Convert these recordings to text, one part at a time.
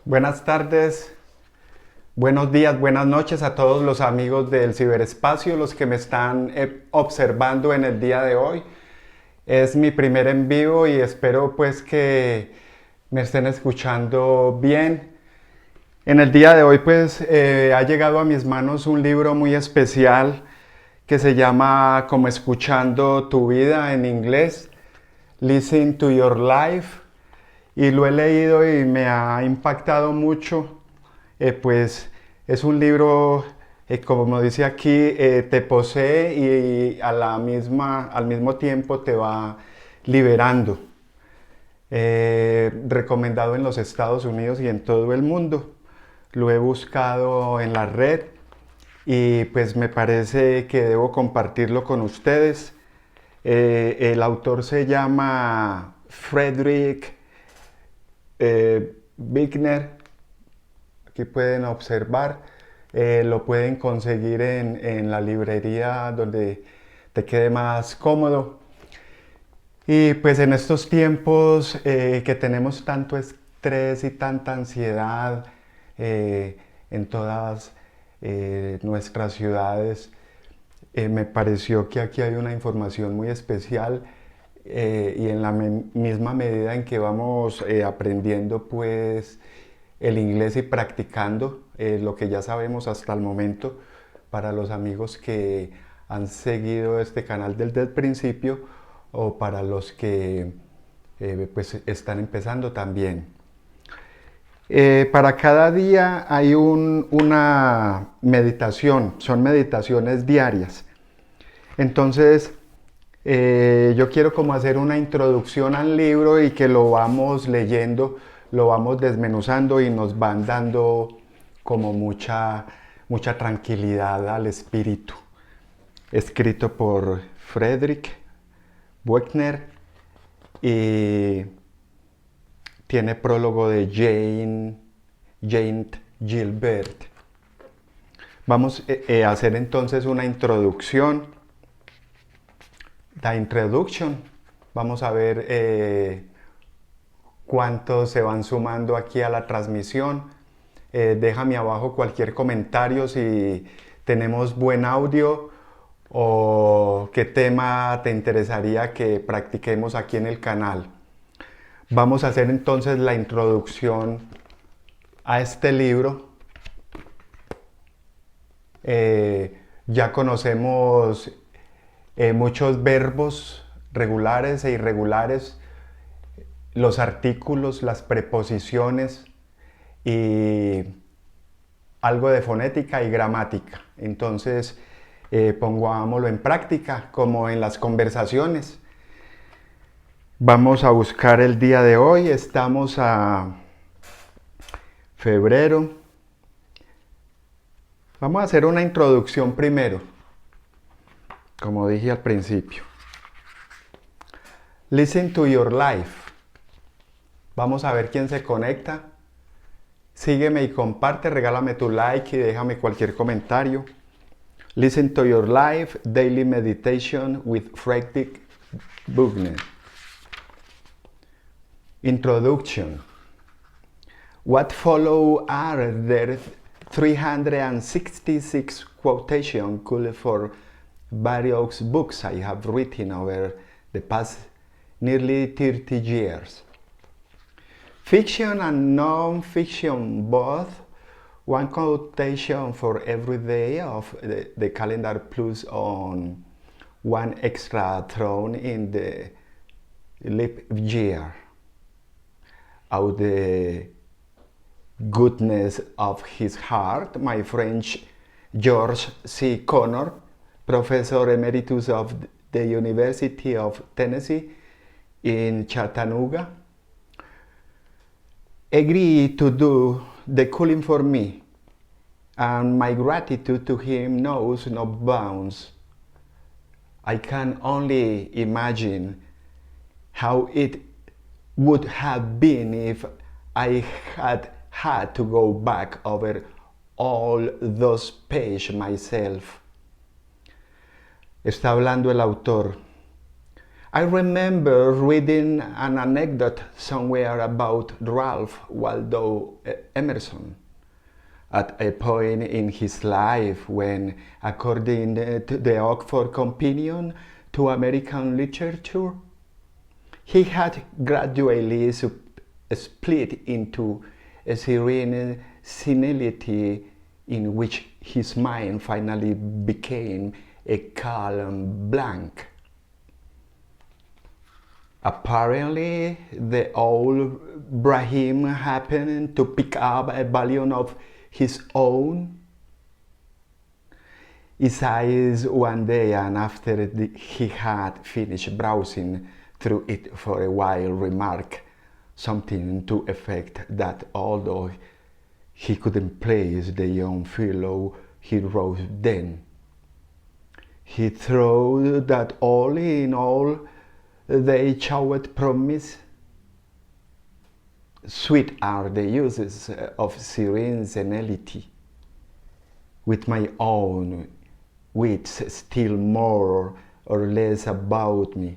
Buenas tardes, buenos días, buenas noches a todos los amigos del ciberespacio, los que me están observando en el día de hoy. Es mi primer en vivo y espero pues que me estén escuchando bien. En el día de hoy pues ha llegado a mis manos un libro muy especial que se llama como escuchando tu vida en inglés, Listen to Your Life. Y lo he leído y me ha impactado mucho, pues es un libro, como dice aquí, te posee y al mismo tiempo te va liberando. Recomendado en los Estados Unidos y en todo el mundo. Lo he buscado en la red y pues me parece que debo compartirlo con ustedes. El autor se llama Frederick Buechner. Aquí pueden observar, lo pueden conseguir en la librería donde te quede más cómodo. Y pues en estos tiempos que tenemos tanto estrés y tanta ansiedad en todas nuestras ciudades, me pareció que aquí hay una información muy especial y en la misma medida en que vamos aprendiendo pues el inglés y practicando lo que ya sabemos hasta el momento, para los amigos que han seguido este canal desde el principio o para los que pues están empezando también. Para cada día hay una meditación, son meditaciones diarias. Entonces, yo quiero como hacer una introducción al libro y que lo vamos leyendo, lo vamos desmenuzando y nos van dando como mucha tranquilidad al espíritu. Escrito por Frederick Buechner y tiene prólogo de Jane Gilbert. Vamos a hacer entonces una introducción. La introduction. Vamos a ver cuántos se van sumando aquí a la transmisión. Déjame abajo cualquier comentario si tenemos buen audio o qué tema te interesaría que practiquemos aquí en el canal. Vamos a hacer entonces la introducción a este libro. Ya conocemos muchos verbos regulares e irregulares, los artículos, las preposiciones y algo de fonética y gramática. Entonces, pongámoslo en práctica como en las conversaciones. Vamos a buscar el día de hoy. Estamos a febrero. Vamos a hacer una introducción primero, como dije al principio. Listen to your life. Vamos a ver quién se conecta. Sígueme y comparte, regálame tu like y déjame cualquier comentario. Listen to your life, daily meditation with Frederick Buechner. Introduction. What follow are there 366 quotations for various books I have written over the past nearly 30 years. Fiction and non-fiction both, one quotation for every day of the calendar plus on one extra thrown in the leap year. Out the goodness of his heart, my French George C. Connor, Professor Emeritus of the University of Tennessee in Chattanooga, agreed to do the cooling for me, and my gratitude to him knows no bounds. I can only imagine how it would have been if I had to go back over all those pages myself. Está hablando el autor. I remember reading an anecdote somewhere about Ralph Waldo Emerson at a point in his life when, according to the Oxford Companion to American Literature, he had gradually split into a serene senility in which his mind finally became a calm blank. Apparently, the old Brahim happened to pick up a volume of his own essays one day, and after he had finished browsing through it for a while, remarked something to effect that although he couldn't place the young fellow he wrote then, he thought that all in all they showed promise. Sweet are the uses of serene senility, with my own wits still more or less about me.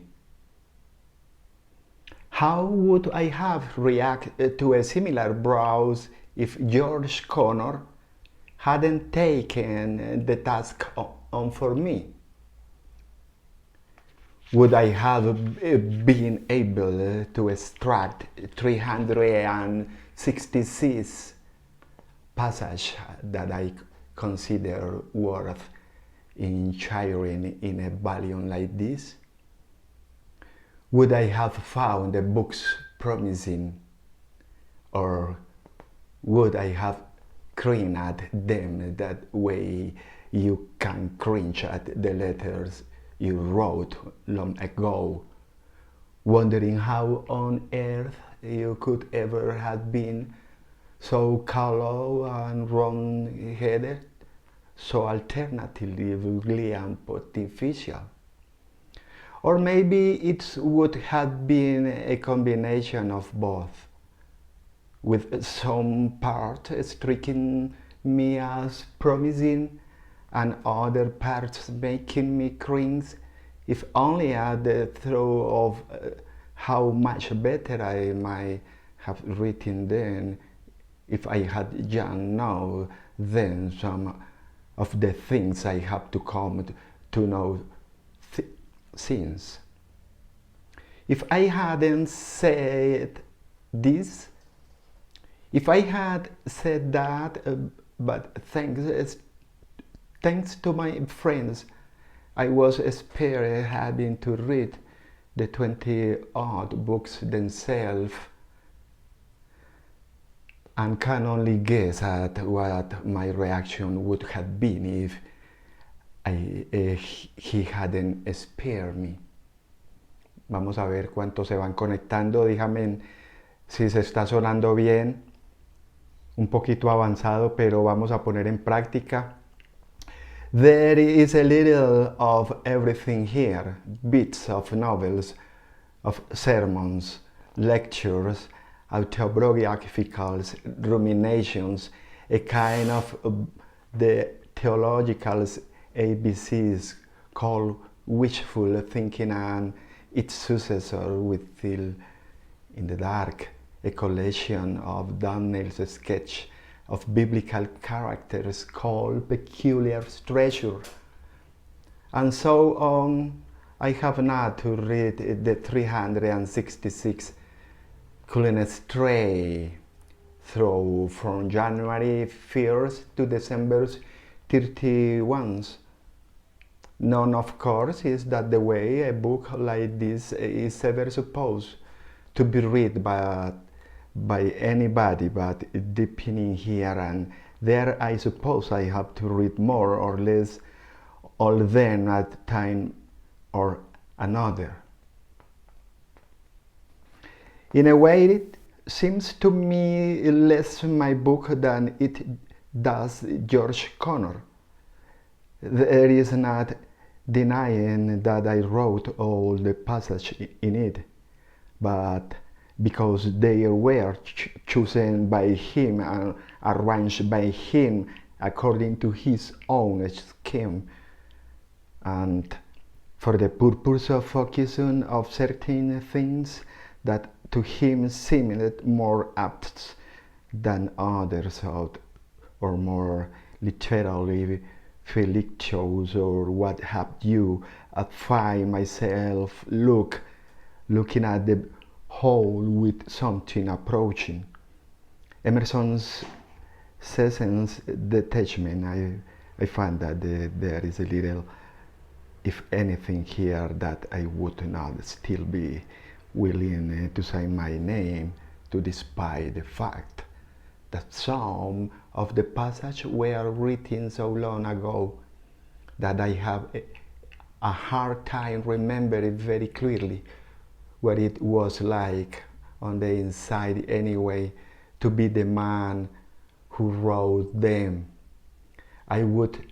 How would I have reacted to a similar browse if George Connor hadn't taken the task on for me? Would I have been able to extract 366 passages that I consider worth sharing in a volume like this? Would I have found the books promising, or would I have cringed at them that way you can cringe at the letters you wrote long ago, wondering how on earth you could ever have been so callow and wrong-headed, so alternatively and artificial? Or maybe it would have been a combination of both, with some part striking me as promising and other parts making me cringe, if only at the thought of how much better I might have written then if I had young known then some of the things I have to come to know since. If I hadn't said this, if I had said that, but thanks to my friends, I was spared having to read the 20-odd books themselves, and can only guess at what my reaction would have been if he hadn't spared me. Vamos a ver cuántos se van conectando. Dígame si se está sonando bien. Un poquito avanzado, pero vamos a poner en práctica. There is a little of everything here, bits of novels, of sermons, lectures, autobiographical ruminations, a kind of the theological ABCs called wishful thinking, and its successor Within in the Dark, a collection of Daniel's sketch of biblical characters called Peculiar Treasure. And so on. I have not to read the 366 couldn't stray through from January 1st to December 31st. None, of course, is that the way a book like this is ever supposed to be read by anybody, but depending here and there, I suppose I have to read more or less all them at a time or another. In a way, it seems to me less my book than it does George Connor. There is not denying that I wrote all the passages in it, but because they were chosen by him and arranged by him according to his own scheme, and for the purpose of focusing on certain things that to him seemed more apt than others, or more literally felicitous, or what have you. I find myself looking at the whole with something approaching Emerson's sense detachment. I find that there is a little, if anything, here that I would not still be willing to sign my name to, despite the fact that some of the passages were written so long ago that I have a hard time remembering very clearly what it was like on the inside anyway to be the man who wrote them. I would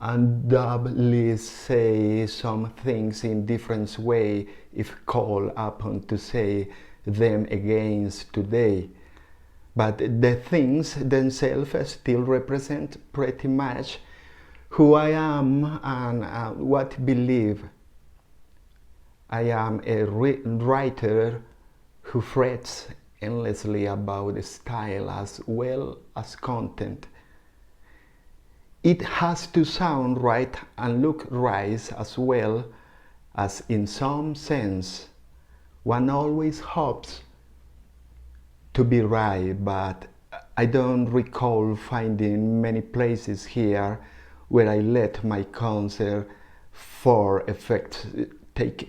undoubtedly say some things in different way if called upon to say them again today. But the things themselves still represent pretty much who I am and what I believe. I am a writer who frets endlessly about style as well as content. It has to sound right and look right as well as in some sense. One always hopes to be right, but I don't recall finding many places here where I let my concern for effect take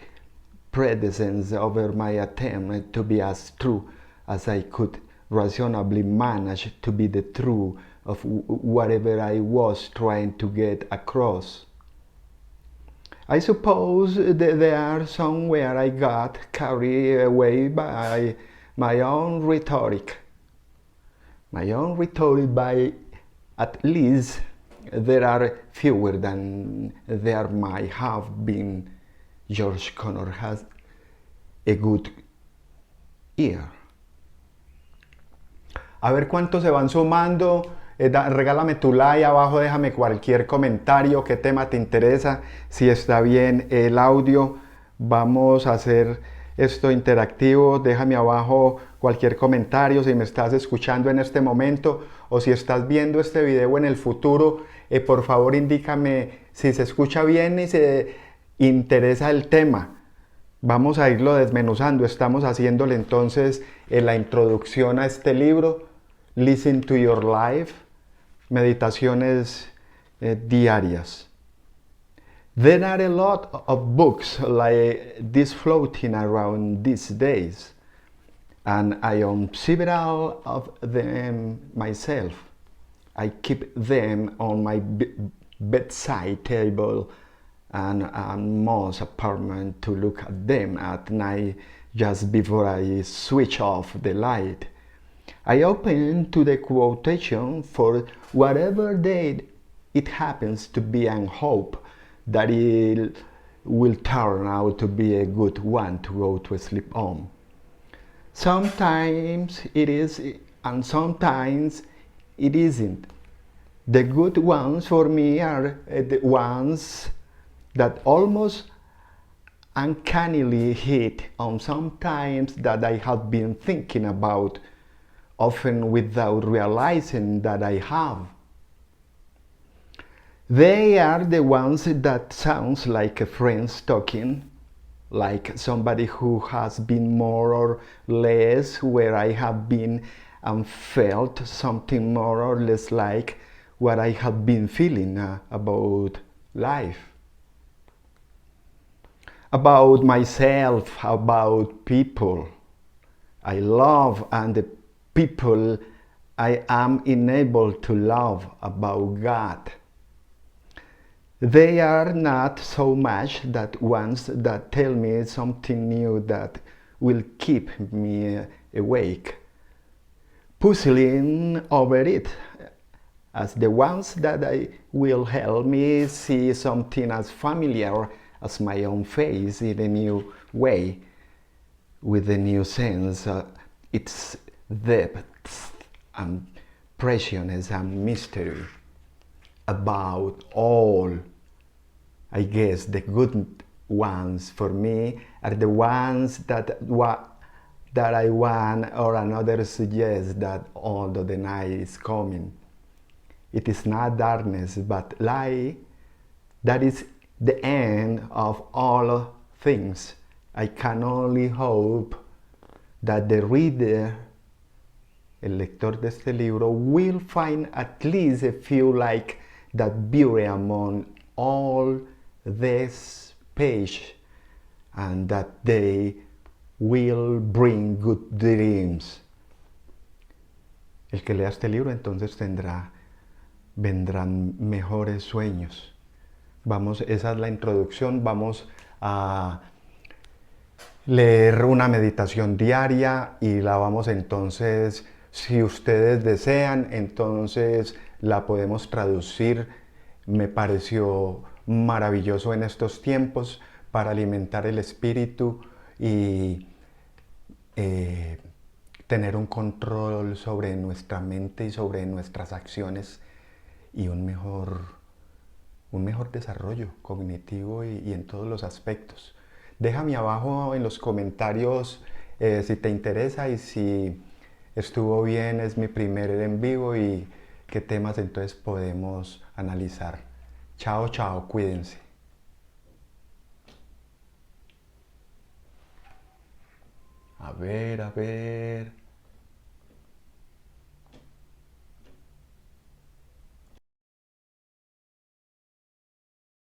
precedence over my attempt to be as true as I could reasonably manage to be the truth of whatever I was trying to get across. I suppose that there somewhere I got carried away by my own rhetoric. By at least there are fewer than there might have been. George Connor has a good ear. A ver cuántos se van sumando. Regálame tu like abajo, déjame cualquier comentario, qué tema te interesa, si está bien el audio. Vamos a hacer esto interactivo. Déjame abajo cualquier comentario si me estás escuchando en este momento o si estás viendo este video en el futuro. Por favor indícame si se escucha bien y se interesa el tema. Vamos a irlo desmenuzando. Estamos haciéndole entonces la introducción a este libro, Listen to Your Life, Meditaciones Diarias. There are a lot of books like this floating around these days, and I own several of them myself. I keep them on my bedside table and most apartment to look at them at night just before I switch off the light. I open to the quotation for whatever day it happens to be and hope that it will turn out to be a good one to go to sleep on. Sometimes it is and sometimes it isn't. The good ones for me are the ones that almost uncannily hit on sometimes that I have been thinking about, often without realizing that I have. They are the ones that sounds like a friend talking, like somebody who has been more or less where I have been and felt something more or less like what I have been feeling about life. About myself, about people I love and the people I am enabled to love, about God. They are not so much that ones that tell me something new that will keep me awake, puzzling over it, as the ones that will help me see something as familiar as my own face in a new way, with a new sense, its depth and preciousness and mystery. About all, I guess, the good ones for me are the ones that I want, or another suggests that although the night is coming, it is not darkness but light. That is the end of all things. I can only hope that the reader, el lector de este libro, will find at least a few like that beauty among all this page, and that they will bring good dreams. El que lea este libro entonces vendrán mejores sueños. Esa es la introducción. Vamos a leer una meditación diaria y la vamos entonces, si ustedes desean, entonces la podemos traducir. Me pareció maravilloso en estos tiempos para alimentar el espíritu y tener un control sobre nuestra mente y sobre nuestras acciones y un mejor desarrollo cognitivo y en todos los aspectos. Déjame abajo en los comentarios si te interesa y si estuvo bien, es mi primer en vivo, y qué temas entonces podemos analizar. Chao, chao, cuídense. A ver.